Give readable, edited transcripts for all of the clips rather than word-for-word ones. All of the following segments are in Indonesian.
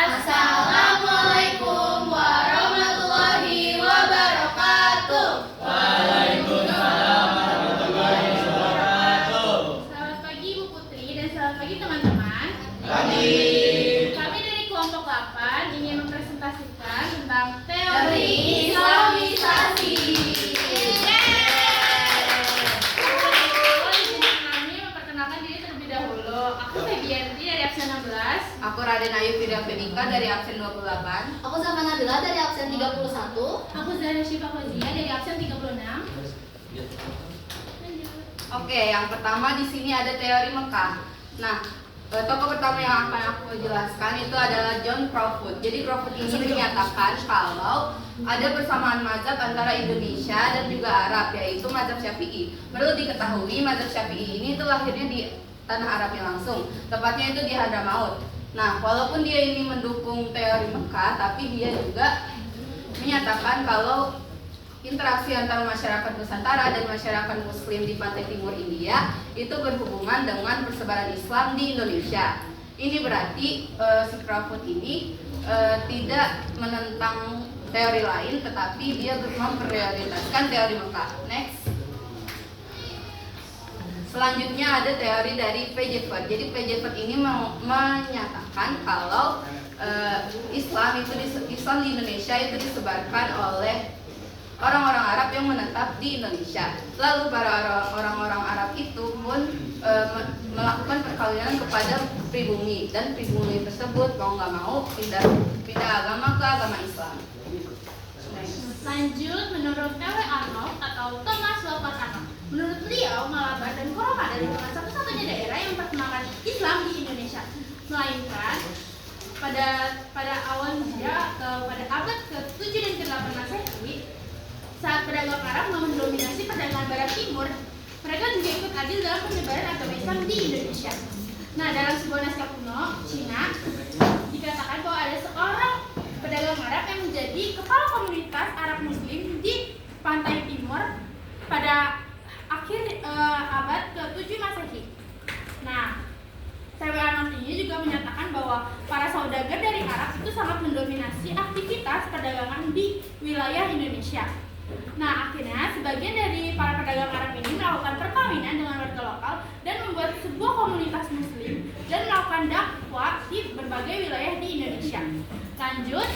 Assalamualaikum warahmatullahi wabarakatuh. Waalaikumsalam warahmatullahi wabarakatuh. Selamat pagi Bu Putri dan selamat pagi teman-teman. Kami dari kelompok 8 ingin mempresentasikan tentang teori Islamisasi. Kami memperkenalkan diri terlebih dahulu. Aku Febianti dari absen 16. Aku Raden Ayu Firda Fenika dari absen 28. Aku sama Nabila dari absen 31. Aku Zahra Syifa Fauzia dari absen 36. Oke, yang pertama di sini ada teori Mekah. Nah, tokoh pertama yang akan aku jelaskan itu adalah John Crawford. Jadi Crawford ini menyatakan kalau ada persamaan mazhab antara Indonesia dan juga Arab, yaitu mazhab Syafi'i. Perlu diketahui mazhab Syafi'i ini itu lahirnya di tanah Arabnya langsung, tepatnya itu di Hadramaut. Nah, walaupun dia ini mendukung teori Mekah, tapi dia juga menyatakan kalau interaksi antara masyarakat Nusantara dan masyarakat Muslim di pantai timur India itu berhubungan dengan persebaran Islam di Indonesia. Ini berarti si Crawford ini tidak menentang teori lain, tetapi dia memprioritaskan teori Mekah. Next. Selanjutnya ada teori dari P. Jeffert. Jadi P. Jeffert ini menyatakan kalau Islam di Indonesia itu disebarkan oleh orang-orang Arab yang menetap di Indonesia. Lalu para orang-orang Arab itu pun melakukan perkawinan kepada pribumi, dan pribumi tersebut mau nggak mau pindah agama ke agama Islam. Lanjut, menurut T.W. Arnold atau Thomas Walcott Arnold, menurut beliau Malabar dan Korokan adalah satu-satunya daerah yang memperkenalkan Islam di Indonesia, melainkan pada awal Hijriah atau pada abad ke-7 dan ke-8 Masehi, saat pedagang Arab mendominasi perdagangan Barat Timur, mereka juga ikut adil dalam penyebaran agama Islam di Indonesia. Nah, dalam sebuah naskah kuno Cina dikatakan bahwa ada seorang pedagang Arab yang menjadi kepala komunitas Arab Muslim di pantai timur pada akhir abad ke-7 Masehi. Nah, T.W. Arnold ini juga menyatakan bahwa para saudagar dari Arab itu sangat mendominasi aktivitas perdagangan di wilayah Indonesia. Nah, akhirnya sebagian dari para pedagang Arab ini melakukan perkawinan dengan warga lokal dan membuat sebuah komunitas Muslim dan melakukan dakwah di berbagai wilayah di Indonesia. Lanjut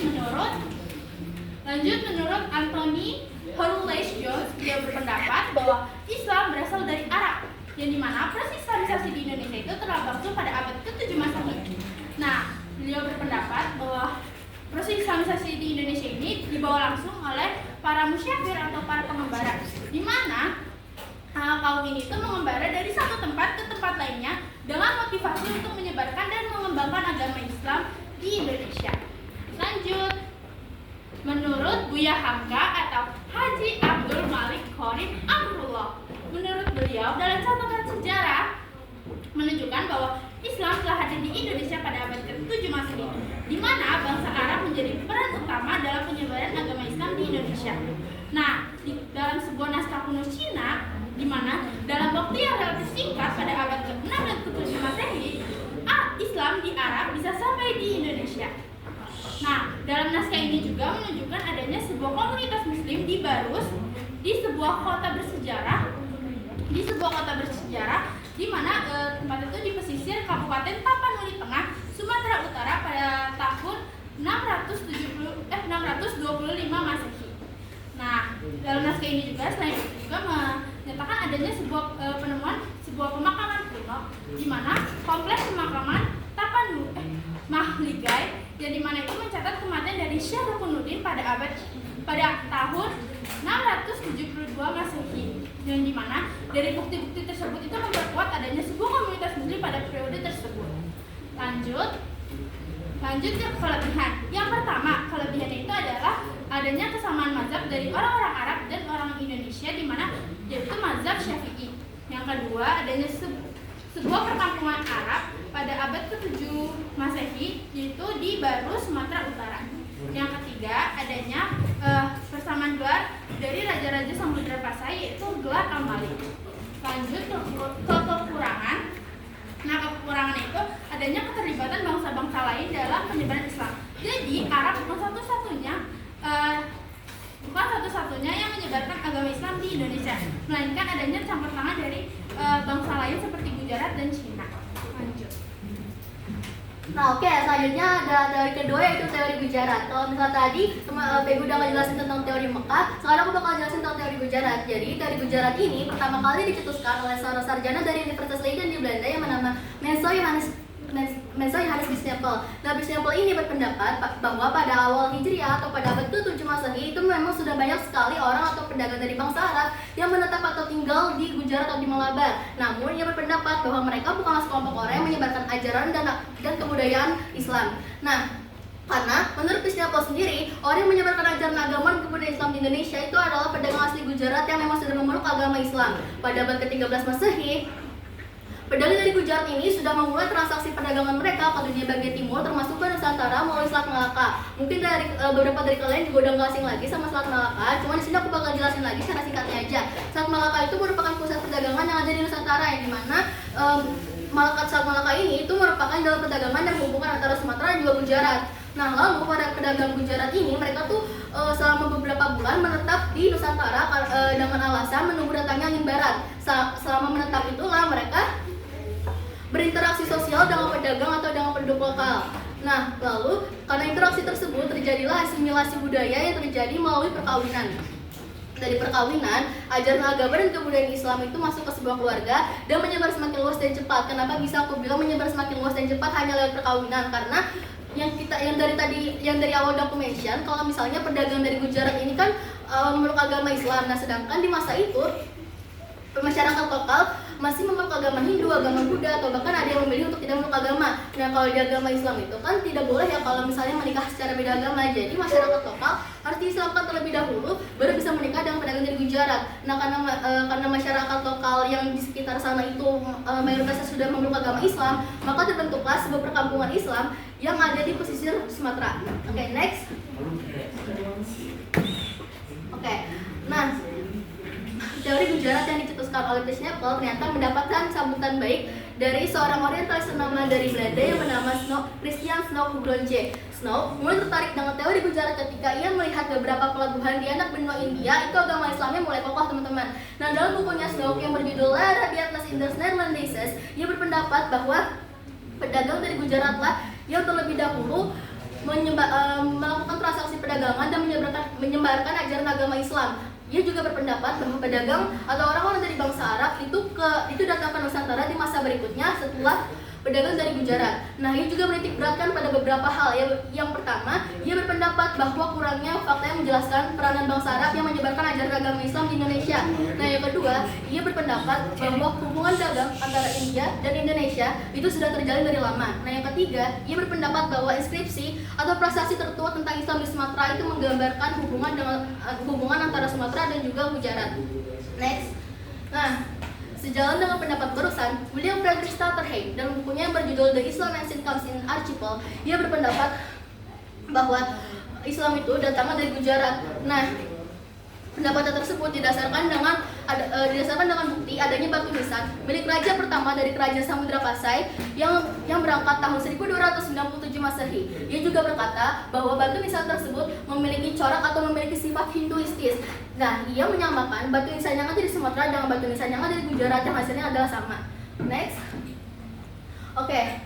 menurut Anthony Hurley Jones, dia berpendapat bahwa Islam berasal dari Arab, yang dimana proses Islamisasi di Indonesia itu telah berlangsung pada abad ke-7 Masehi. Nah, beliau berpendapat bahwa proses Islamisasi di Indonesia ini dibawa langsung oleh para musyafir atau para pengembara, di mana kaum ini itu mengembara dari satu tempat ke tempat lainnya dengan motivasi untuk menyebarkan dan mengembangkan agama Islam di Indonesia. Lanjut, menurut Buya Hamka atau Haji Abdul Malik Qorib Amrullah, menurut beliau dalam catatan sejarah menunjukkan bahwa Islam telah hadir di Indonesia pada abad ke-7 Masehi, di mana bangsa Arab menjadi peran utama dalam penyebaran agama Islam di Indonesia. Nah, dalam sebuah naskah kuno Cina, di mana dalam waktu yang relatif singkat pada abad ke-6 dan ke-7 Masehi, Islam di Arab bisa sampai di Indonesia. Nah, dalam naskah ini juga menunjukkan adanya sebuah komunitas Muslim di Barus, di sebuah kota bersejarah, di mana tempat itu di pesisir Kabupaten Tapanuli Tengah, Sumatera Utara pada tahun 625 Masehi. Nah, dalam naskah ini juga selain itu juga menyatakan adanya sebuah penemuan sebuah pemakaman kuno, di mana kompleks pemakaman Mahligai, yang dimana itu mencatat kematian dari Syekh Rukunuddin pada tahun 672 Masehi, yang dimana dari bukti-bukti tersebut itu memperkuat adanya sebuah komunitas Muslim pada periode tersebut. Lanjut ke kelebihan. Yang pertama, kelebihannya itu adalah adanya kesamaan mazhab dari orang-orang Arab dan orang Indonesia, di mana yaitu mazhab Syafi'i. Yang kedua, adanya sebuah perkampungan Arab pada abad ke-7 Masehi, yaitu di Barus, Sumatera Utara. Yang ketiga, adanya persamaan gelar dari raja-raja Samudra Pasai, yaitu gelar Al-Malik. Lanjut ke kekurangan. Nah, kekurangan itu adanya keterlibatan bangsa-bangsa lain dalam penyebaran Islam. Indonesia, melainkan adanya campur tangan dari bangsa lain seperti Gujarat dan Cina. Lanjut. Nah oke, selanjutnya ada teori kedua yaitu teori Gujarat. Kalau misalnya tadi Pegu udah ngejelasin tentang teori Mekah, sekarang aku bakal jelasin tentang teori Gujarat. Jadi teori Gujarat ini pertama kali dicetuskan oleh seorang sarjana dari Universitas Leiden di Belanda yang bernama Menzo Johannes Bisnepel. Nah, Bisnepel ini berpendapat bahwa pada awal Hijriah atau pada abad ke-7 Masehi itu memang sudah banyak sekali orang atau pedagang dari bangsa Arab yang menetap atau tinggal di Gujarat atau di Malabar. Namun, ia berpendapat bahwa mereka bukanlah sekelompok orang yang menyebarkan ajaran dan kebudayaan Islam. Nah, karena menurut Bisnepel sendiri, orang yang menyebarkan ajaran agama dan kebudayaan Islam di Indonesia itu adalah pedagang asli Gujarat yang memang sudah memeluk agama Islam. Pada abad ke-13 Masehi, pedagang dari Gujarat ini sudah memulai transaksi perdagangan mereka ke dunia bagian timur termasuk ke Nusantara melalui Selat Malaka. Mungkin dari beberapa dari kalian juga udah nggak asing lagi sama Selat Malaka, cuma di sini aku bakal jelasin lagi secara singkatnya aja. Selat Malaka itu merupakan pusat perdagangan yang ada di Nusantara yang dimana Selat Malaka ini itu merupakan jalur perdagangan dan hubungan antara Sumatera dan juga Gujarat. Nah, lalu para pedagang Gujarat ini mereka tuh selama beberapa bulan menetap di Nusantara dengan alasan menunggu datangnya angin barat. Selama menetap itulah mereka berinteraksi sosial dengan pedagang atau dengan penduduk lokal. Nah, lalu karena interaksi tersebut terjadilah asimilasi budaya yang terjadi melalui perkawinan. Dari perkawinan, ajaran agama dan kebudayaan Islam itu masuk ke sebuah keluarga dan menyebar semakin luas dan cepat. Kenapa bisa aku bilang menyebar semakin luas dan cepat hanya lewat perkawinan? Karena yang dari awal udah aku mention, kalau misalnya pedagang dari Gujarat ini kan memeluk agama Islam. Nah, sedangkan di masa itu masyarakat lokal masih memeluk agama Hindu, agama Buddha, atau bahkan ada yang memilih untuk tidak memeluk agama. Nah, kalau di agama Islam itu kan tidak boleh ya kalau misalnya menikah secara beda agama. Jadi masyarakat lokal harus diislamkan terlebih dahulu baru bisa menikah dengan pedagang dari Gujarat. Nah, karena masyarakat lokal yang di sekitar sana itu mayoritasnya sudah memeluk agama Islam, maka terbentuklah sebuah perkampungan Islam yang ada di pesisir Sumatera. Oke, next. Oke, nah teori Gujarat yang dicetuskan oleh Bisnepel ternyata mendapatkan sambutan baik dari seorang orientalis ternama dari Belanda yang bernama Christian Snow Hugronje. Snow mulai tertarik dengan teori Gujarat ketika ia melihat beberapa pelabuhan di anak benua India itu agama Islamnya mulai kokoh, teman-teman. Nah, dalam bukunya Snow yang berjudul La Rabiatlas in the Netherlands, ia berpendapat bahwa pedagang dari Gujarat lah yang terlebih dahulu melakukan transaksi perdagangan dan menyebarkan ajaran agama Islam. Ia juga berpendapat bahwa pedagang atau orang-orang dari bangsa Arab itu datang ke Nusantara di masa berikutnya setelah pedagang dari Gujarat. Nah, ia juga menitik beratkan pada beberapa hal. Yang pertama, ia berpendapat bahwa kurangnya fakta yang menjelaskan peranan bangsa Arab yang menyebarkan ajaran agama Islam di Indonesia. Nah, yang kedua, ia berpendapat bahwa hubungan dagang antara India dan Indonesia itu sudah terjalin dari lama. Nah, yang ketiga, ia berpendapat bahwa inskripsi atau prasasti tertua tentang Islam di Sumatera itu menggambarkan hubungan antara Sumatera dan juga Gujarat. Next. Nah, sejalan dengan pendapat barusan, William Frederick Stutterheim dalam bukunya yang berjudul The Islam Ancient Comes in Archipel, ia berpendapat bahwa Islam itu datangnya dari Gujarat. Nah, pendapatnya tersebut didasarkan dengan bukti adanya batu nisan milik raja pertama dari kerajaan Samudra Pasai yang berangkat tahun 1297 Masehi. Ia juga berkata bahwa batu nisan tersebut memiliki corak atau memiliki sifat Hinduistis. Nah, ia menyamakan batu nisan yang ada di Sumatera dengan batu nisan yang ada di Gujarat yang hasilnya adalah sama. Next. Oke.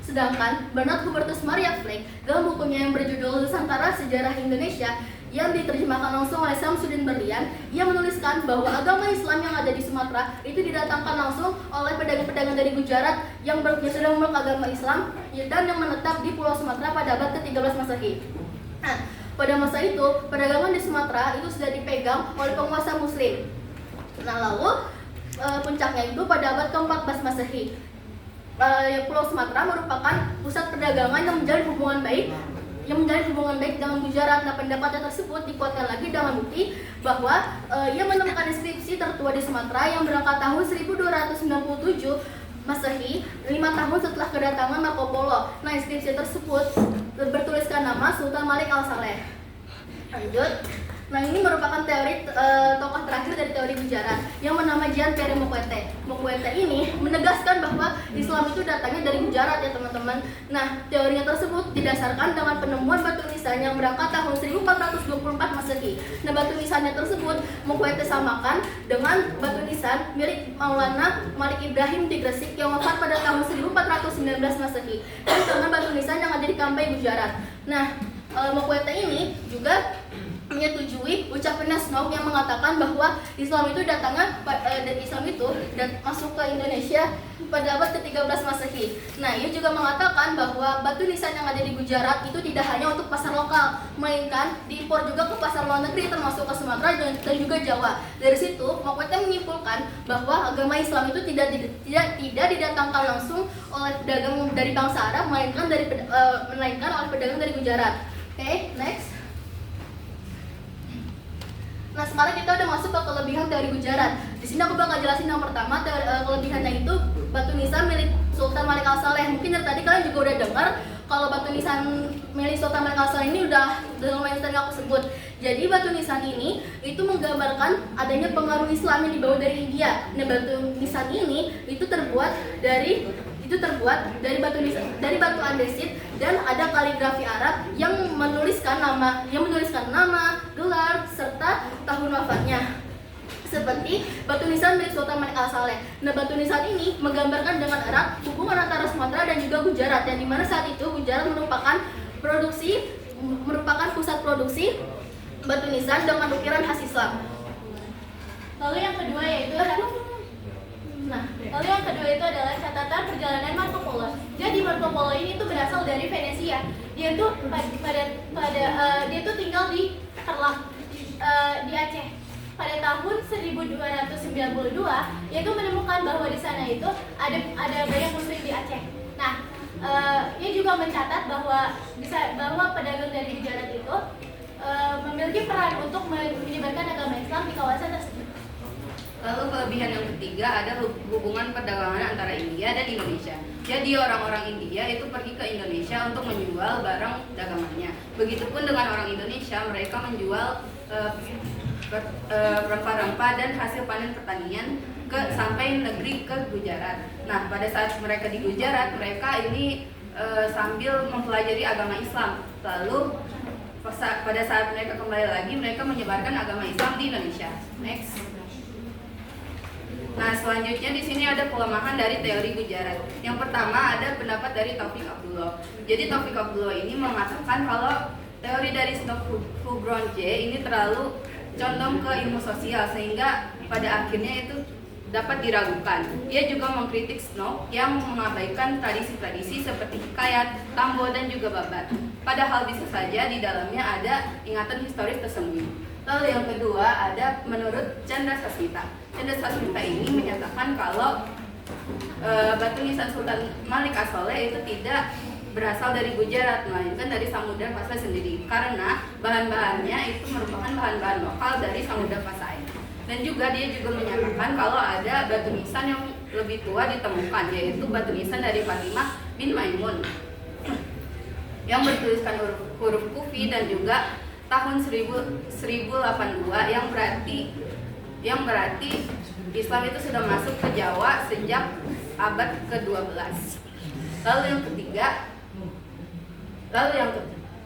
Sedangkan Bernard Hubertus Maria Fleck dalam bukunya yang berjudul Nusantara Sejarah Indonesia yang diterjemahkan langsung oleh Samsudin Berlian, ia menuliskan bahwa agama Islam yang ada di Sumatera itu didatangkan langsung oleh pedagang-pedagang dari Gujarat yang sudah memeluk agama Islam dan yang menetap di Pulau Sumatera pada abad ke-13 Masehi. Nah, pada masa itu, perdagangan di Sumatera itu sudah dipegang oleh penguasa Muslim. Nah, lalu puncaknya itu pada abad ke-14 Masehi. Pulau Sumatera merupakan pusat perdagangan yang menjalin hubungan baik dengan Gujarat. Nah, pendapatnya tersebut dikuatkan lagi dengan bukti bahwa ia menemukan inskripsi tertua di Sumatera yang berangkat tahun 1297 Masehi, 5 tahun setelah kedatangan Marco Polo. Nah, inskripsi tersebut bertuliskan nama Sultan Malik Al-Saleh. Lanjut. Nah, ini merupakan teori tokoh terakhir dari teori Gujarat yang bernama Jean-Pierre Montesquieu. Montesquieu ini menegaskan bahwa Islam itu datangnya dari Gujarat ya teman-teman. Nah, teorinya tersebut didasarkan dengan penemuan batu nisan yang berangkat tahun 1424 Masehi. Nah, batu nisannya tersebut Montesquieu samakan dengan batu nisan milik Maulana Malik Ibrahim di Gresik yang wafat pada tahun 1419 Masehi dan dengan batu nisan yang ada di Kampai Gujarat. Nah, Montesquieu ini juga menyetujui ucapan Snow yang mengatakan bahwa Islam itu masuk ke Indonesia pada abad ke-13 Masehi. Nah, ia juga mengatakan bahwa batu nisan yang ada di Gujarat itu tidak hanya untuk pasar lokal, melainkan diimpor juga ke pasar luar negeri termasuk ke Sumatera dan juga Jawa. Dari situ, Montesquieu menyimpulkan bahwa agama Islam itu tidak didatangkan langsung oleh pedagang dari bangsa Arab, melainkan oleh pedagang dari Gujarat. Oke, next. Nah, sekarang kita udah masuk ke kelebihan teori Gujarat. Di sini aku bakal jelasin yang pertama, kelebihannya itu batu nisan milik Sultan Malik Al-Saleh. Mungkin dari tadi kalian juga udah dengar kalau batu nisan milik Sultan Malik Al-Saleh ini udah lumayan sering aku sebut. Jadi batu nisan ini itu menggambarkan adanya pengaruh Islam yang dibawa dari India. Nah, batu nisan ini itu terbuat dari batu andesit dan ada kaligrafi Arab yang menuliskan nama, gelar serta tahun wafatnya. Seperti batu nisan milik Sultan Malik Al-Saleh. Nah, batu nisan ini menggambarkan dengan erat hubungan antara Sumatera dan juga Gujarat, yang dimana saat itu Gujarat merupakan pusat produksi batu nisan dengan ukiran khas Islam. Lalu yang kedua itu adalah catatan perjalanan Marco Polo. Jadi Marco Polo ini tuh berasal dari Venesia. Dia tuh dia tuh tinggal di Kerlah di Aceh. Pada tahun 1292, dia tuh menemukan bahwa di sana itu ada banyak muslim di Aceh. Nah, ia juga mencatat bahwa pedagang dari Gujarat itu memiliki peran untuk menyebarkan agama Islam di kawasan tersebut. Lalu kelebihan yang ketiga ada hubungan perdagangan antara India dan Indonesia. Jadi orang-orang India itu pergi ke Indonesia untuk menjual barang dagangannya. Begitupun dengan orang Indonesia, mereka menjual rempah-rempah dan hasil panen pertanian sampai negeri ke Gujarat. Nah, pada saat mereka di Gujarat, mereka ini sambil mempelajari agama Islam. Lalu pada saat mereka kembali lagi, mereka menyebarkan agama Islam di Indonesia. Next. Nah, selanjutnya di sini ada kelemahan dari teori Gujarat. Yang pertama ada pendapat dari Taufik Abdullah. Jadi Taufik Abdullah ini mengatakan kalau teori dari Snow-Hubronsje ini terlalu condong ke ilmu sosial sehingga pada akhirnya itu dapat diragukan. Ia juga mengkritik Snow yang mengabaikan tradisi-tradisi seperti hikayat, tambo, dan juga babat. Padahal bisa saja di dalamnya ada ingatan historis tersembunyi. Lalu yang kedua ada menurut Chandra Sasmita. Chandra Sasmita ini menyatakan kalau batu nisan Sultan Malik Al-Saleh itu tidak berasal dari Gujarat, melainkan dari Samudra Pasai sendiri, karena bahan-bahannya itu merupakan bahan-bahan lokal dari Samudra Pasai. Dan juga dia juga menyatakan kalau ada batu nisan yang lebih tua ditemukan, yaitu batu nisan dari Fatimah bin Maimun yang bertuliskan huruf Kufi dan juga tahun 1082 yang berarti Islam itu sudah masuk ke Jawa sejak abad ke-12.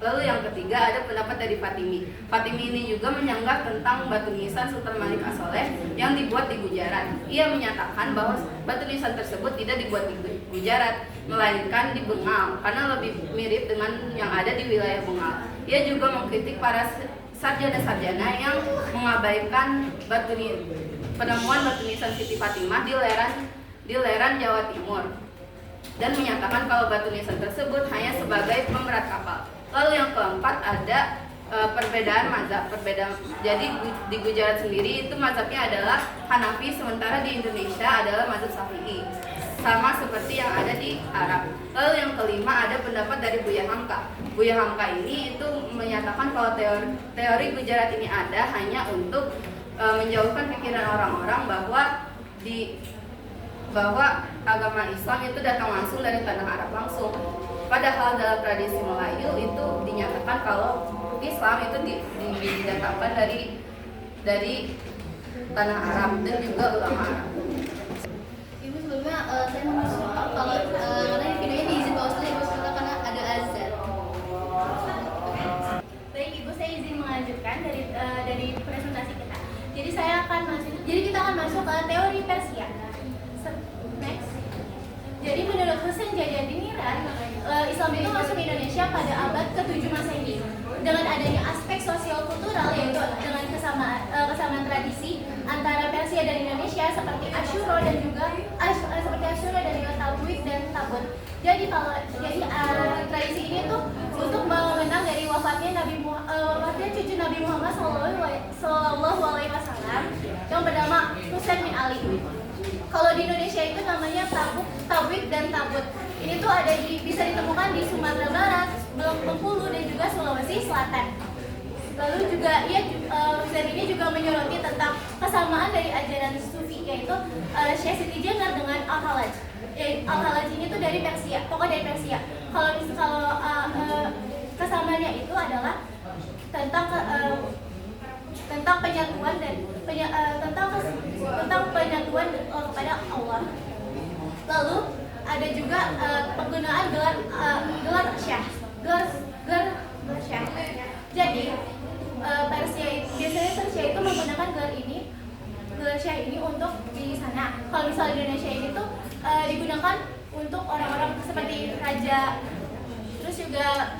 Lalu yang ketiga ada pendapat dari Fatimi. Fatimi ini juga menyanggah tentang batu nisan Sultan Malik Al-Saleh yang dibuat di Gujarat. Ia menyatakan bahwa batu nisan tersebut tidak dibuat di Gujarat, melainkan di Bengal karena lebih mirip dengan yang ada di wilayah Bengal. Ia juga mengkritik para sarjana-sarjana yang mengabaikan penemuan batu nisan Siti Fatimah di lereng Jawa Timur dan menyatakan kalau batu nisan tersebut hanya sebagai pemerat kapal. Lalu yang keempat ada perbedaan mazhab. Jadi di Gujarat sendiri itu mazhabnya adalah Hanafi, sementara di Indonesia adalah mazhab Syafi'i, sama seperti yang ada di Arab. Lalu yang kelima ada pendapat dari Buya Hamka. Buya Hamka ini itu menyatakan kalau teori Gujarat ini ada hanya untuk menjauhkan pikiran orang-orang bahwa agama Islam itu datang langsung dari tanah Arab langsung. Padahal dalam tradisi Melayu itu dinyatakan kalau Islam itu didatangkan dari tanah Arab dan juga ulama Arab. Ibu sebelumnya saya mau masuk kalau karena di videonya diizin bahwa saya ibu sekolah karena ada azan. Baik Ibu, saya izin melanjutkan dari presentasi kita. Jadi kita akan masuk ke teori Persia. Next. Jadi menurut Husain Jajadiniran, Islam itu masuk ke Indonesia pada abad ke-7 Masehi dengan adanya aspek sosial kultural, yaitu dengan kesamaan tradisi antara Persia dan Indonesia seperti Asyura dan juga Tabuk dan Tabut. Jadi tradisi ini tuh untuk mengenang dari wafatnya cucu Nabi Muhammad Sallallahu Alaihi Wasallam yang bernama Husain bin Ali. Kalau di Indonesia itu namanya Tabuk dan Tabut. Ini tuh bisa ditemukan di Sumatera Barat, Bengkulu dan juga Sulawesi Selatan. Lalu juga Husain ini juga menyoroti tentang kesamaan dari ajaran Sufi, yaitu Syekh Siti Jenar dengan Al-Halaj. Al-Halaj ini tuh dari Persia, tokoh dari Persia. Kalau kesamaannya itu adalah tentang penyatuan dan tentang penyatuan kepada Allah. Lalu ada juga penggunaan gelar syah. Jadi biasanya Persia itu menggunakan gelar syah ini untuk di sana. Kalau misalnya di Indonesia ini tuh digunakan untuk orang-orang seperti raja. Terus juga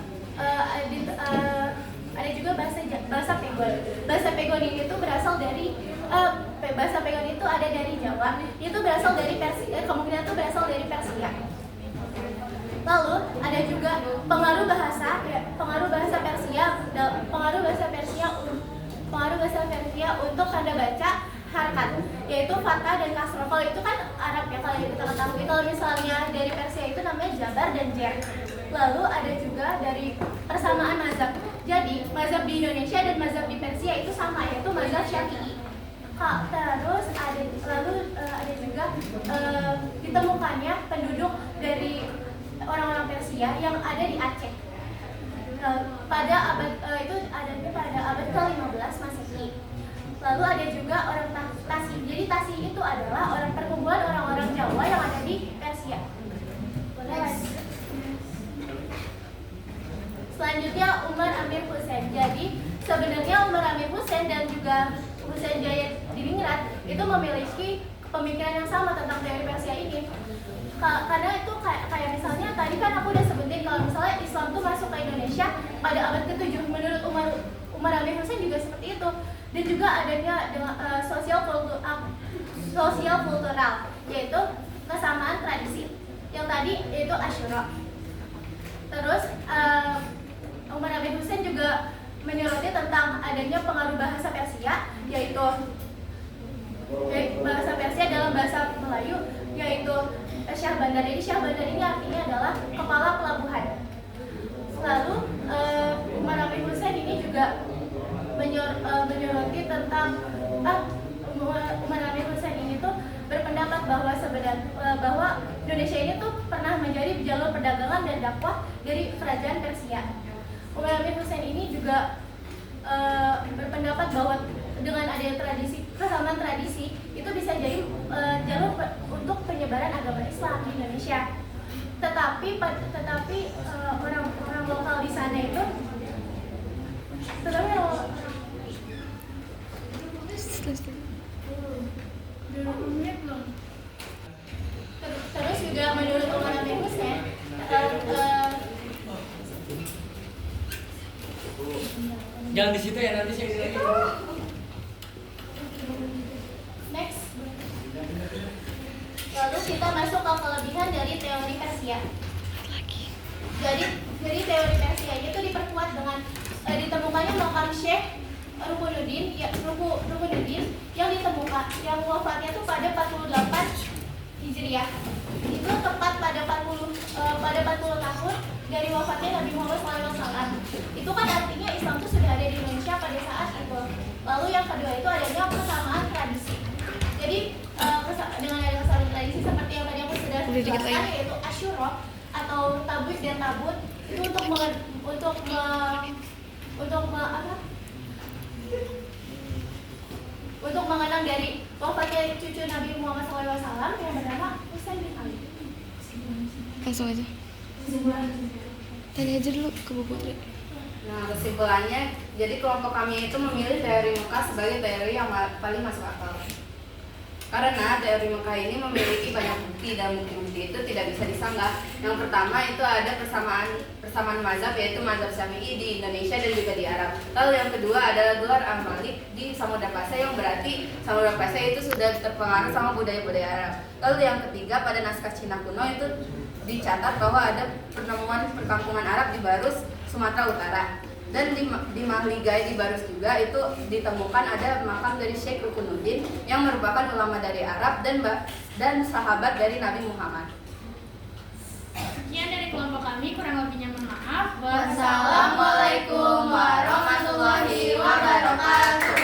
ada juga bahasa Pegon. Bahasa Pegon ini tuh berasal dari bahasa Pegon itu ada dari Jawa. Itu berasal dari Persia, kemungkinan itu berasal dari Persia. Lalu ada juga pengaruh bahasa Persia untuk tanda baca harakat, yaitu fathah dan kasroh. Kalau itu kan Arab ya, kalau kita ketahui. Kalau misalnya dari Persia itu namanya jabar dan jer. Lalu ada juga dari persamaan mazhab. Jadi mazhab di Indonesia dan mazhab di Persia itu sama, yaitu mazhab Syafi'i. Terus ada juga ditemukannya penduduk dari orang-orang Persia yang ada di Aceh. Pada abad ke-15 Masehi. Lalu ada juga orang Tasi. Jadi Tasi itu adalah perkumpulan orang-orang Jawa yang ada di Persia. Selanjutnya Umar Amir Husain. Jadi sebenarnya Umar Amir Husain dan juga Husain Jayadiningrat itu memiliki pemikiran yang sama tentang teori Persia ini. Karena itu kayak misalnya tadi kan aku udah sebutin kalau misalnya Islam tuh masuk ke Indonesia pada abad ke-7. Menurut Umar Amir Husain juga seperti itu. Dan juga adanya dengan sosial kultural, yaitu kesamaan tradisi. Yang tadi yaitu Asyura. Terus Umar Amir Husain juga menyoroti tentang adanya pengaruh bahasa Persia, yaitu bahasa Persia dalam bahasa Melayu, yaitu Syah Bandar. Jadi Syah Bandar ini artinya adalah kepala pelabuhan. Lalu Umar Amir Husain ini juga menyoroti tentang Umar Amir Husain ini tuh berpendapat bahwa Indonesia ini tuh pernah menjadi jalur perdagangan dan dakwah dari kerajaan Persia. Umar Amir Husain ini juga berpendapat bahwa dengan adanya kesamaan tradisi itu bisa jadi jalur untuk penyebaran agama Islam di Indonesia. Tetapi orang lokal di sana itu terus juga menurut Umar Amir Husain Jangan di situ ya, nanti saya lagi. Next. Lalu kita masuk ke kelebihan dari teori Persia. Jadi teori Persia itu diperkuat dengan ditemukannya makam Syekh Rukunuddin yang wafatnya itu pada 48 Hijriah. Itu tepat pada 40 tahun dari wafatnya Nabi Muhammad SAW. Itu kan artinya Islam itu sudah ada di Indonesia pada saat itu. Lalu yang kedua itu adanya kesamaan tradisi. Jadi dengan adanya kesamaan tradisi seperti yang tadi aku sudah jelaskan, yaitu Asyura atau Tabuk dan Tabut itu untuk mengenang dari wafatnya cucu Nabi Muhammad SAW yang bernama Husain bin Ali. Langsung aja. Tanya aja dulu ke Bu Putri. Nah, kesimpulannya, jadi kelompok kami itu memilih teori Mekah sebagai teori yang paling masuk akal. Karena teori Mekah ini memiliki banyak bukti dan bukti-bukti itu tidak bisa disanggah. Yang pertama itu ada persamaan mazhab, yaitu mazhab Syafi'i di Indonesia dan juga di Arab. Lalu yang kedua adalah gelar Al-Malik di Samudra Pasai, yang berarti Samudra Pasai itu sudah terpengaruh sama budaya-budaya Arab. Lalu yang ketiga pada naskah Cina kuno itu dicatat bahwa ada penemuan perkampungan Arab di Barus, Sumatera Utara. Dan di Mahligai di Barus juga itu ditemukan ada makam dari Syekh Rukunuddin yang merupakan ulama dari Arab dan sahabat dari Nabi Muhammad. Sekian dari kelompok kami, kurang lebihnya mohon maaf. Wassalamualaikum warahmatullahi wabarakatuh.